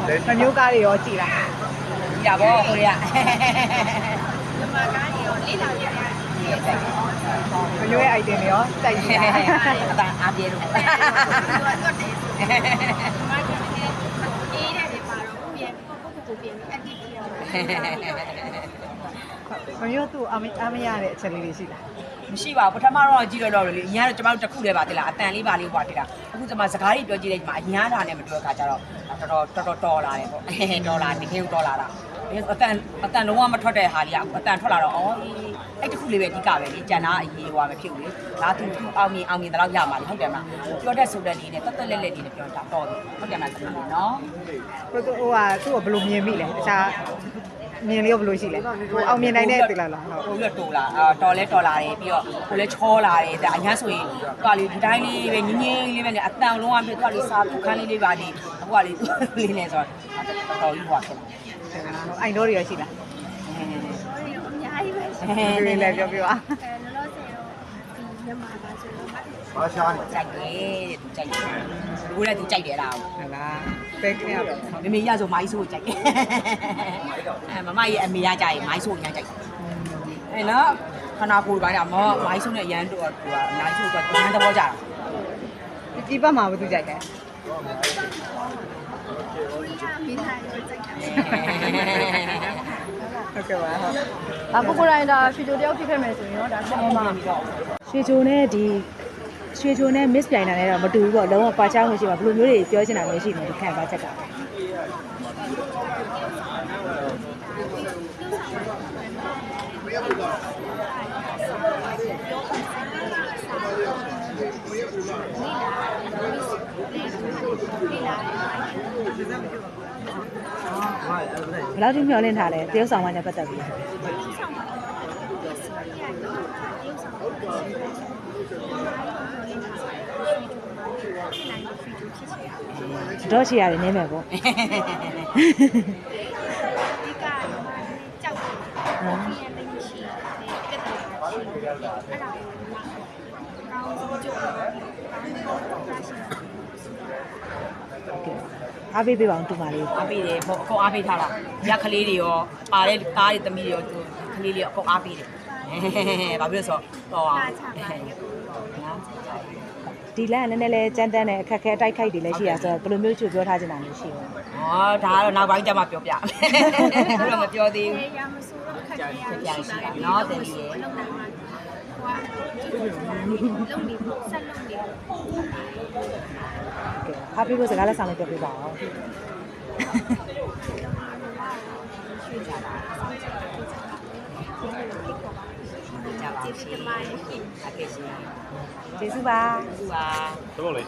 မျိုးကားတွေရောကြည်လား ရပါဘောကိုရ မြန်မာကားတွေရောလေးလာရတယ် မျိုးရဲ့ item တွေရောတိုက်ကြည့်လား အတန်အားပြေလို့ သူကတော့တယ်မြန်မာကလည်းအေးတယ်ပါတော့ကိုပြန်ကိုပြန်အက်တီတီရော မျိုးသူ့အမရတဲ့အချက်လေးတွေရှိလား မရှိပါဘူးပထမတော့ကြည့်တော့လေအရင်ကကျွန်တော်တို့တစ်ခုတည်းပါတိလားအတန်လေးပါလေးဟွာတိလားအခုကျွန်မစကားကြီးပြောကြည့်လိုက်ဒီမှာအညားတာနဲ့မတွေ့ခါကြတော့တော်လာတယ်ပေါ့တော်လာတကယ်တော်လာတာအတန်လုံးဝမထွက်တဲ့ဟာလေးကအတန်ထွက်လာတော့အော်အဲ့တစ်ခုလေးပဲအဓိကပဲလေကျန်တာအရေးဟွာမဖြစ်ဘူးလေဒါသူအောင်မြင်တော့ရမှာလေဟုတ်တယ်မလားပြောတဲ့ဆိုတဲ့လေးနဲ့တက်လက်လေးနဲ့ပြောတာတော်တယ်ဟုတ်တယ်မလားတမန်နော် ဟိုသူ့ကိုဘယ်လိုမြင်မိလဲတခြားမြင်လေးရောဘယ်လိုရှိလဲအောင်မြင်နိုင်တဲ့တူလားဟုတ် ဟိုလက်တော်လာတော်လဲတော်လာတယ်ပြီးတော့ဟိုလဲချောလာတယ်ဒါအညာဆိုရင်တွားလေးဒီတိုင်းလေးပဲငင်းငင်းလေးပဲနဲ့အတန်လုံးဝပြတွားလေးစားခန်းလေးပါလေးဟိုကလေးလေးနဲ့ဆိုတော့တော်ကြီးဟွာဖြစ်အိုင်တော့တွေရောရှိလား အများကြီးပဲလောလောဆယ်တော့ဒီလည်းပြောပြပါ မြန်မာကားဆိုတော့ ဘာရှာနေ ကြိုက်တယ်ကြိုက်တယ်ဘိုးလည်းသူကြိုက်တယ်လား ဟုတ်လားပဲခရပဲ မမေရဆိုမိုင်းဆိုကြိုက်တယ်မမရဲ့အမေရကြရင်မိုင်းဆိုရမ်းကြိုက်တယ်နော်ခနာကိုပိုင်းကမိုင်းဆိုနဲ့ရမ်းတော့သူကအများကြီးဆိုတော့ရမ်းသဘောကြတာ ဒီဘက်မှာဘာသူကြိုက်တယ် ကိုရီးယားမိသားစုစိတ်က ဟုတ်ကဲ့ပါဟုတ် ကိုကိုတိုင်းဒါရွှေချိုတယောက်ဖြစ်ခဲ့မယ်ဆိုရင်တော့ဒါဆက်မှာ ရွှေချိုနဲ့ရွှေချိုနဲ့ miss ပြိုင်တာနဲ့တော့မတူဘူးပေါ့လုံးဝပါချောင်းမှုရှိမှာဘယ်လိုမျိုးတွေပြောချင်တာမျိုးရှိနေဒီခံစားချက်ကဘယ်လောက်ထိမျှော်လင့်ထားလဲတရုတ်ဆောင်မှနဲ့ပတ်သက်ပြီးတော့ချီရတယ်နည်းမယ်ပေါ့ ဒီကကြောက်တယ်ဒီရတဲ့ရှိတယ်ပြတ်တယ်ရှိတယ်အဲ့ဒါကိုကောင်းဆုံးကြိုးတယ်အားပေးပေးပါအောင်တူမလေး အားပေးတယ်ပေါ့အကုန်အားပေးထားတာရကလေးတွေရောပါတဲ့ကားတွေသမီးတွေရောကလေးတွေအကုန်အားပေးတယ်ဘာဖြစ်လို့ဆိုတော့အောင် ဒီလန့်နည်းနည်းလေးကြမ်းတမ်းတဲ့အခက်ခဲအတိုက်ခိုက်တွေလည်းရှိရဆိုတော့ဘယ်လိုမျိုးချူပြောထားချင်တာမျိုးရှိလဲ ။ဩဒါကတော့နောက်ပိုင်းကျမှပြောပြမယ်။ဘယ်လိုမပြောသေးဘူး ရမဆိုတော့ခက်ခဲရ ။ပြန်ရှိတာနော်တင်ကြီးရဲ့ လုံးနိုင်မှာဟိုလုံးနေဆက်လုံးနေ အားပေးဖို့စကားလက်ဆောင်လေးပြောပြပါအောင် ရွှေချတာ။ကြာပါ ကျေး ရှိ ဇူးတင်ပါတယ် ။အကေရှိ ကျေးဇူးပါ ။သူက တဘောလေး